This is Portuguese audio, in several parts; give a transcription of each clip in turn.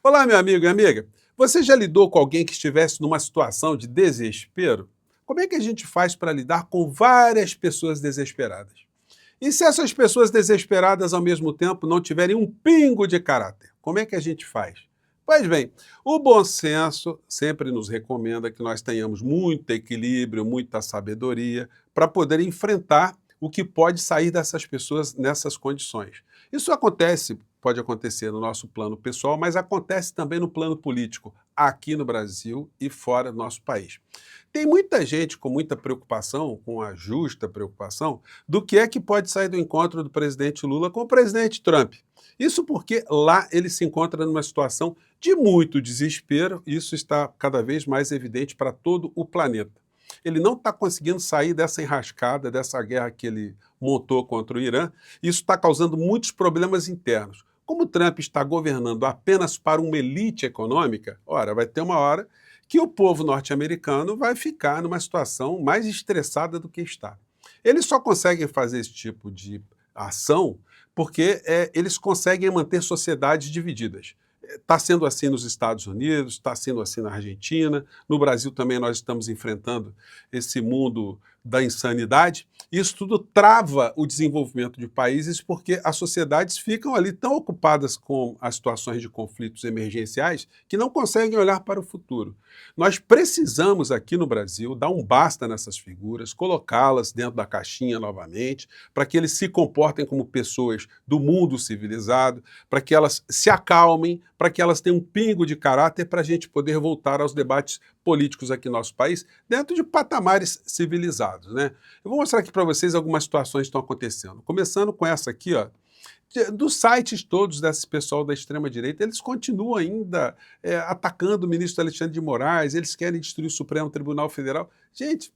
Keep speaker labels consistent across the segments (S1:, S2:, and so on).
S1: Olá, meu amigo e amiga. Você já lidou com alguém que estivesse numa situação de desespero? Como é que a gente faz para lidar com várias pessoas desesperadas? E se essas pessoas desesperadas ao mesmo tempo não tiverem um pingo de caráter? Como é que a gente faz? Pois bem, o bom senso sempre nos recomenda que nós tenhamos muito equilíbrio, muita sabedoria para poder enfrentar o que pode sair dessas pessoas nessas condições. Isso acontece, pode acontecer no nosso plano pessoal, mas acontece também no plano político, aqui no Brasil e fora do nosso país. Tem muita gente com muita preocupação, com a justa preocupação, do que é que pode sair do encontro do presidente Lula com o presidente Trump. Isso porque lá ele se encontra numa situação de muito desespero, e isso está cada vez mais evidente para todo o planeta. Ele não está conseguindo sair dessa enrascada, dessa guerra que ele montou contra o Irã. Isso está causando muitos problemas internos. Como Trump está governando apenas para uma elite econômica, ora, vai ter uma hora que o povo norte-americano vai ficar numa situação mais estressada do que está. Eles só conseguem fazer esse tipo de ação porque eles conseguem manter sociedades divididas. Está sendo assim nos Estados Unidos, está sendo assim na Argentina, no Brasil também nós estamos enfrentando esse mundo da insanidade. Isso tudo trava o desenvolvimento de países porque as sociedades ficam ali tão ocupadas com as situações de conflitos emergenciais que não conseguem olhar para o futuro. Nós precisamos aqui no Brasil dar um basta nessas figuras, colocá-las dentro da caixinha novamente, para que eles se comportem como pessoas do mundo civilizado, para que elas se acalmem, para que elas tenham um pingo de caráter para a gente poder voltar aos debates políticos aqui no nosso país, dentro de patamares civilizados, né? Eu vou mostrar aqui para vocês algumas situações que estão acontecendo. Começando com essa aqui, ó, dos sites todos desse pessoal da extrema-direita, eles continuam ainda atacando o ministro Alexandre de Moraes, eles querem destruir o Supremo Tribunal Federal. Gente,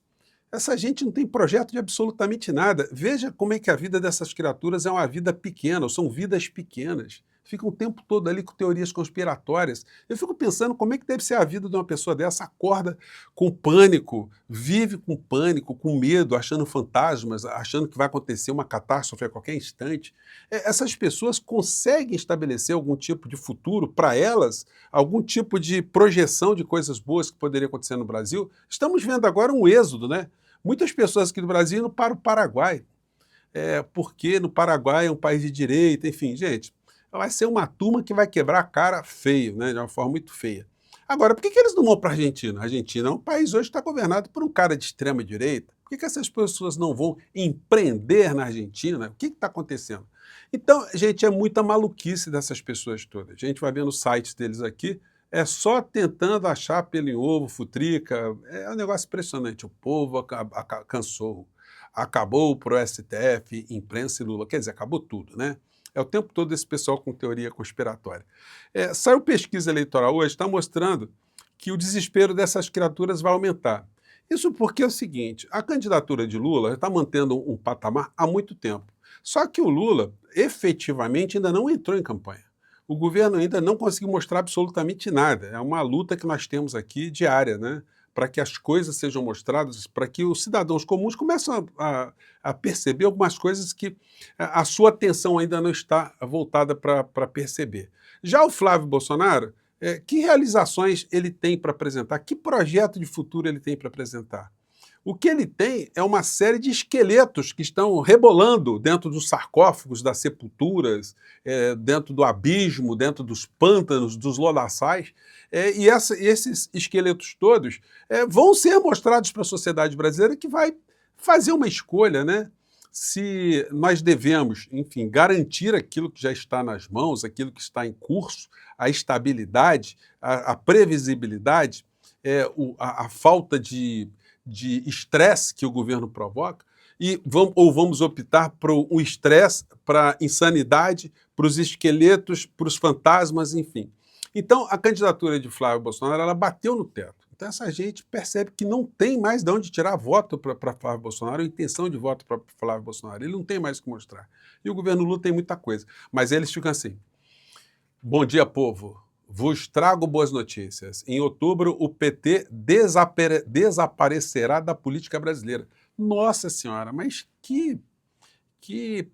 S1: essa gente não tem projeto de absolutamente nada. Veja como é que a vida dessas criaturas é uma vida pequena, são vidas pequenas. Ficam o tempo todo ali com teorias conspiratórias. Eu fico pensando como é que deve ser a vida de uma pessoa dessa, acorda com pânico, vive com pânico, com medo, achando fantasmas, achando que vai acontecer uma catástrofe a qualquer instante. Essas pessoas conseguem estabelecer algum tipo de futuro para elas, algum tipo de projeção de coisas boas que poderia acontecer no Brasil? Estamos vendo agora um êxodo, né? Muitas pessoas aqui do Brasil indo para o Paraguai, porque no Paraguai é um país de direita, enfim, gente, vai ser uma turma que vai quebrar a cara feio, né, de uma forma muito feia. Agora, por que eles não vão para a Argentina? A Argentina é um país hoje que está governado por um cara de extrema direita. Por que essas pessoas não vão empreender na Argentina? O que está acontecendo? Então, gente, é muita maluquice dessas pessoas todas. A gente vai vendo os sites deles aqui, é só tentando achar pelo em ovo, futrica, é um negócio impressionante. O povo cansou, acabou para o STF, imprensa e Lula, quer dizer, acabou tudo, né? É o tempo todo esse pessoal com teoria conspiratória. Saiu pesquisa eleitoral hoje, está mostrando que o desespero dessas criaturas vai aumentar. Isso porque é o seguinte, a candidatura de Lula está mantendo um patamar há muito tempo. Só que o Lula, efetivamente, ainda não entrou em campanha. O governo ainda não conseguiu mostrar absolutamente nada. É uma luta que nós temos aqui diária, né? Para que as coisas sejam mostradas, para que os cidadãos comuns comecem a perceber algumas coisas que a sua atenção ainda não está voltada para perceber. Já o Flávio Bolsonaro, que realizações ele tem para apresentar? Que projeto de futuro ele tem para apresentar? O que ele tem é uma série de esqueletos que estão rebolando dentro dos sarcófagos, das sepulturas, dentro do abismo, dentro dos pântanos, dos lodaçais, e esses esqueletos todos vão ser mostrados para a sociedade brasileira, que vai fazer uma escolha, né? Se nós devemos, enfim, garantir aquilo que já está nas mãos, aquilo que está em curso, a estabilidade, a previsibilidade, a falta de estresse que o governo provoca, ou vamos optar para o estresse, para a insanidade, para os esqueletos, para os fantasmas, enfim. Então, a candidatura de Flávio Bolsonaro, ela bateu no teto. Então, essa gente percebe que não tem mais de onde tirar voto para Flávio Bolsonaro, ou intenção de voto para Flávio Bolsonaro. Ele não tem mais o que mostrar. E o governo Lula tem muita coisa. Mas eles ficam assim: bom dia, povo. Vos trago boas notícias. Em outubro, o PT desaparecerá da política brasileira. Nossa Senhora, mas que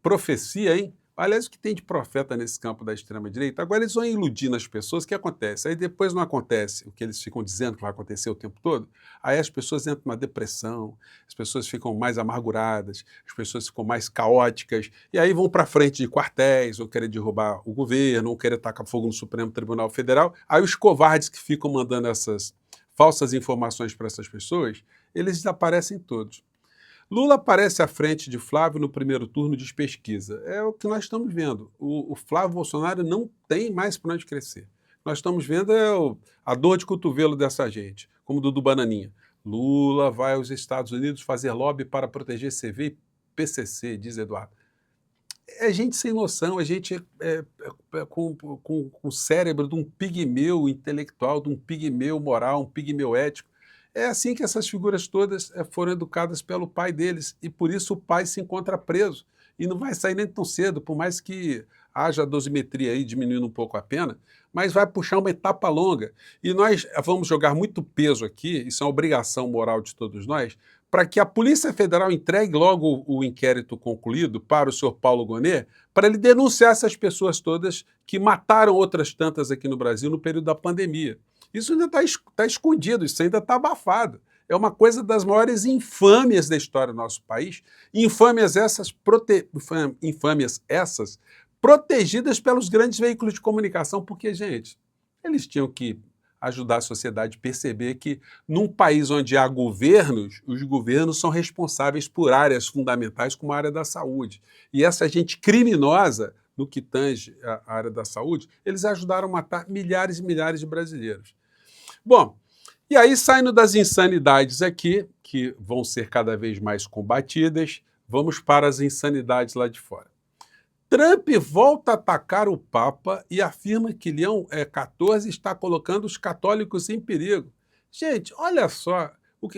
S1: profecia, hein? Aliás, o que tem de profeta nesse campo da extrema-direita? Agora eles vão iludindo as pessoas, o que acontece? Aí depois não acontece o que eles ficam dizendo que vai acontecer o tempo todo, aí as pessoas entram numa depressão, as pessoas ficam mais amarguradas, as pessoas ficam mais caóticas, e aí vão para frente de quartéis, vão querer derrubar o governo, vão querer tacar fogo no Supremo Tribunal Federal. Aí os covardes que ficam mandando essas falsas informações para essas pessoas, eles desaparecem todos. Lula aparece à frente de Flávio no primeiro turno de pesquisa. É o que nós estamos vendo. O Flávio Bolsonaro não tem mais para onde crescer. Nós estamos vendo a dor de cotovelo dessa gente, como do Bananinha. Lula vai aos Estados Unidos fazer lobby para proteger CV e PCC, diz Eduardo. É gente sem noção, é gente com o cérebro de um pigmeu intelectual, de um pigmeu moral, um pigmeu ético. É assim que essas figuras todas foram educadas pelo pai deles, e por isso o pai se encontra preso, e não vai sair nem tão cedo, por mais que haja dosimetria aí, diminuindo um pouco a pena, mas vai puxar uma etapa longa. E nós vamos jogar muito peso aqui, isso é uma obrigação moral de todos nós, para que a Polícia Federal entregue logo o inquérito concluído para o senhor Paulo Gonet, para ele denunciar essas pessoas todas que mataram outras tantas aqui no Brasil no período da pandemia. Isso ainda está escondido, isso ainda está abafado. É uma coisa das maiores infâmias da história do nosso país, infâmias essas protegidas pelos grandes veículos de comunicação, porque, gente, eles tinham que ajudar a sociedade a perceber que num país onde há governos, os governos são responsáveis por áreas fundamentais como a área da saúde. E essa gente criminosa, no que tange a área da saúde, eles ajudaram a matar milhares e milhares de brasileiros. Bom, e aí saindo das insanidades aqui, que vão ser cada vez mais combatidas, vamos para as insanidades lá de fora. Trump volta a atacar o Papa e afirma que Leão XIV está colocando os católicos em perigo. Gente, olha só, o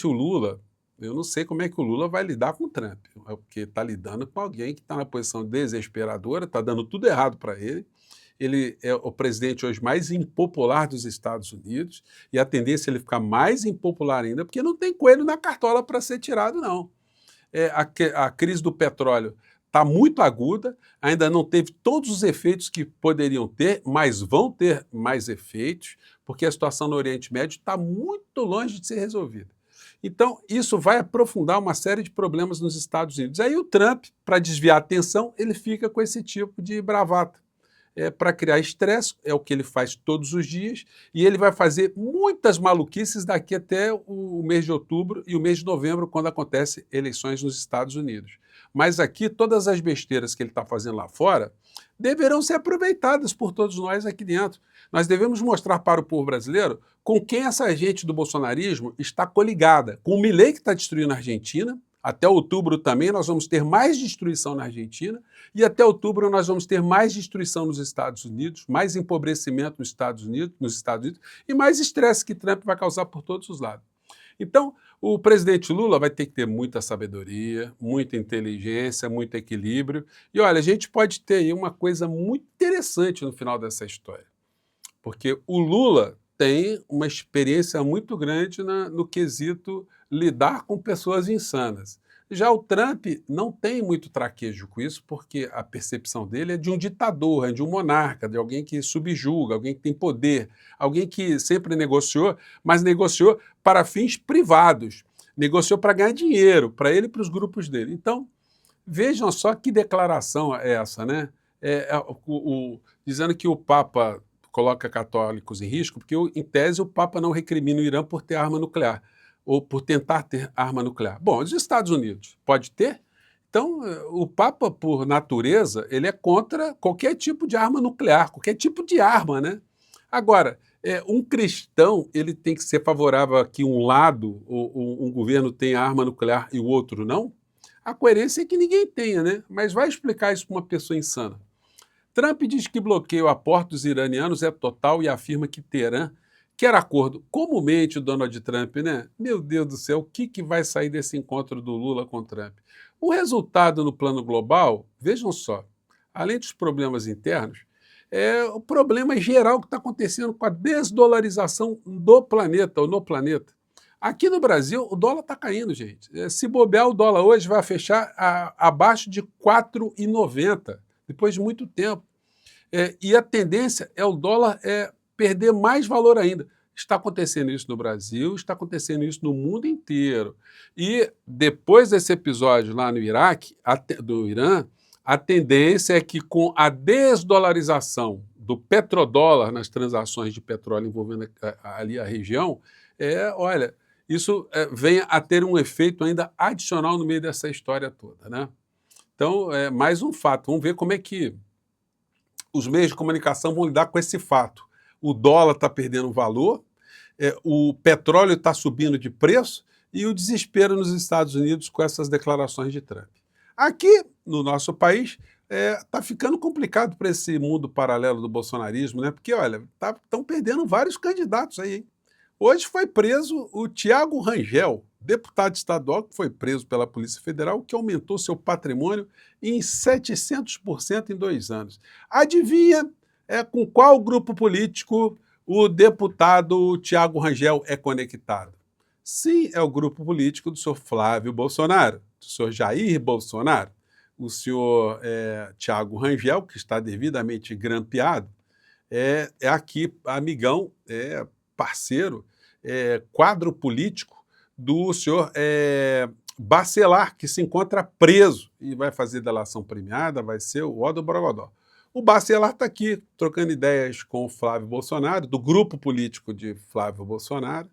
S1: Lula, eu não sei como é que o Lula vai lidar com o Trump, porque está lidando com alguém que está na posição desesperadora, está dando tudo errado para ele. Ele é o presidente hoje mais impopular dos Estados Unidos, e a tendência é ele ficar mais impopular ainda, porque não tem coelho na cartola para ser tirado, não. A crise do petróleo está muito aguda, ainda não teve todos os efeitos que poderiam ter, mas vão ter mais efeitos, porque a situação no Oriente Médio está muito longe de ser resolvida. Então, isso vai aprofundar uma série de problemas nos Estados Unidos. Aí o Trump, para desviar a atenção, ele fica com esse tipo de bravata. Para criar estresse, é o que ele faz todos os dias, e ele vai fazer muitas maluquices daqui até o mês de outubro e o mês de novembro, quando acontecem eleições nos Estados Unidos. Mas aqui, todas as besteiras que ele está fazendo lá fora deverão ser aproveitadas por todos nós aqui dentro. Nós devemos mostrar para o povo brasileiro com quem essa gente do bolsonarismo está coligada. Com o Milei, que está destruindo a Argentina. Até outubro também nós vamos ter mais destruição na Argentina, e até outubro nós vamos ter mais destruição nos Estados Unidos, mais empobrecimento nos Estados Unidos e mais estresse que Trump vai causar por todos os lados. Então, o presidente Lula vai ter que ter muita sabedoria, muita inteligência, muito equilíbrio. E olha, a gente pode ter aí uma coisa muito interessante no final dessa história, porque o Lula tem uma experiência muito grande no quesito lidar com pessoas insanas. Já o Trump não tem muito traquejo com isso, porque a percepção dele é de um ditador, é de um monarca, de alguém que subjuga, alguém que tem poder, alguém que sempre negociou, mas negociou para fins privados, negociou para ganhar dinheiro, para ele e para os grupos dele. Então, vejam só que declaração é essa, né? Dizendo que o Papa coloca católicos em risco, porque, em tese, o Papa não recrimina o Irã por ter arma nuclear, ou por tentar ter arma nuclear. Bom, os Estados Unidos pode ter? Então, o Papa, por natureza, ele é contra qualquer tipo de arma nuclear, qualquer tipo de arma, né? Agora, um cristão, ele tem que ser favorável a que um lado, ou um governo tenha arma nuclear e o outro não? A coerência é que ninguém tenha, né? Mas vai explicar isso para uma pessoa insana. Trump diz que bloqueio a portos iranianos é total e afirma que Teherã quer acordo. Como mente o Donald Trump, né? Meu Deus do céu, o que vai sair desse encontro do Lula com Trump? O resultado no plano global, vejam só, além dos problemas internos, é o problema geral que está acontecendo com a desdolarização do planeta, ou no planeta. Aqui no Brasil, o dólar está caindo, gente. Se bobear, o dólar hoje vai fechar abaixo de R$ 4,90. depois de muito tempo. E a tendência é o dólar perder mais valor ainda. Está acontecendo isso no Brasil, está acontecendo isso no mundo inteiro. E depois desse episódio lá no Iraque, do Irã, a tendência é que com a desdolarização do petrodólar nas transações de petróleo envolvendo ali a região, olha, isso venha a ter um efeito ainda adicional no meio dessa história toda, né? Então, mais um fato. Vamos ver como é que os meios de comunicação vão lidar com esse fato. O dólar está perdendo valor, o petróleo está subindo de preço e o desespero nos Estados Unidos com essas declarações de Trump. Aqui, no nosso país, está ficando complicado para esse mundo paralelo do bolsonarismo, né? Porque, olha, estão perdendo vários candidatos aí, hein? Hoje foi preso o Thiago Rangel, deputado estadual que foi preso pela Polícia Federal, que aumentou seu patrimônio em 700% em 2 anos. Adivinha com qual grupo político o deputado Thiago Rangel é conectado? Sim, é o grupo político do senhor Flávio Bolsonaro, do senhor Jair Bolsonaro. O senhor Thiago Rangel, que está devidamente grampeado, é aqui amigão, parceiro, quadro político do senhor Bacelar, que se encontra preso e vai fazer delação premiada, vai ser o ó do Brogodó. O Bacelar está aqui trocando ideias com o Flávio Bolsonaro, do grupo político de Flávio Bolsonaro,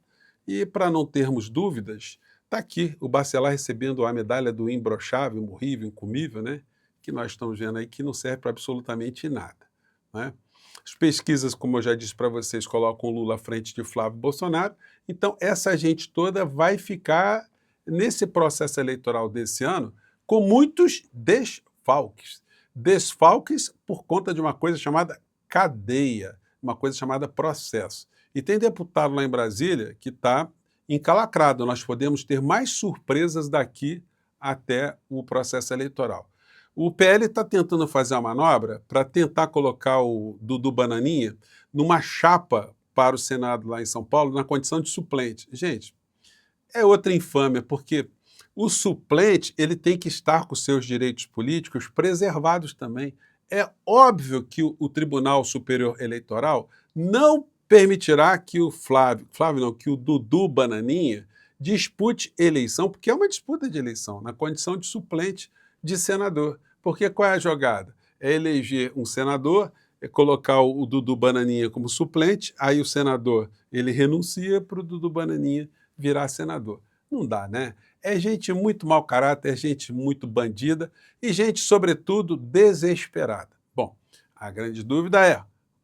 S1: e para não termos dúvidas, está aqui o Bacelar recebendo a medalha do imbrochável, imorrível, incomível, né? Que nós estamos vendo aí que não serve para absolutamente nada, né? As pesquisas, como eu já disse para vocês, colocam o Lula à frente de Flávio Bolsonaro. Então, essa gente toda vai ficar, nesse processo eleitoral desse ano, com muitos desfalques. Desfalques por conta de uma coisa chamada cadeia, uma coisa chamada processo. E tem deputado lá em Brasília que está encalacrado. Nós podemos ter mais surpresas daqui até o processo eleitoral. O PL está tentando fazer uma manobra para tentar colocar o Dudu Bananinha numa chapa para o Senado lá em São Paulo, na condição de suplente. Gente, é outra infâmia, porque o suplente ele tem que estar com seus direitos políticos preservados também. É óbvio que o Tribunal Superior Eleitoral não permitirá que que o Dudu Bananinha dispute eleição, porque é uma disputa de eleição, na condição de suplente de senador. Porque qual é a jogada? É eleger um senador, colocar o Dudu Bananinha como suplente, aí o senador ele renuncia para o Dudu Bananinha virar senador. Não dá, né? É gente muito mau caráter, é gente muito bandida e gente, sobretudo, desesperada. Bom, a grande dúvida é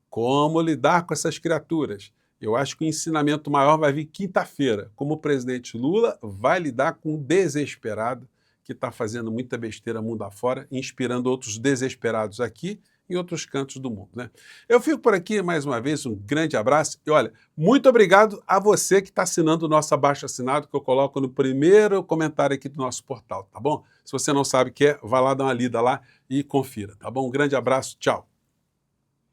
S1: como lidar com essas criaturas. Eu acho que o ensinamento maior vai vir quinta-feira, como o presidente Lula vai lidar com um desesperado que está fazendo muita besteira mundo afora, inspirando outros desesperados aqui em outros cantos do mundo, né? Eu fico por aqui mais uma vez, um grande abraço e olha, muito obrigado a você que está assinando o nosso abaixo-assinado que eu coloco no primeiro comentário aqui do nosso portal, tá bom? Se você não sabe o que é, vá lá dar uma lida lá e confira, tá bom? Um grande abraço, tchau!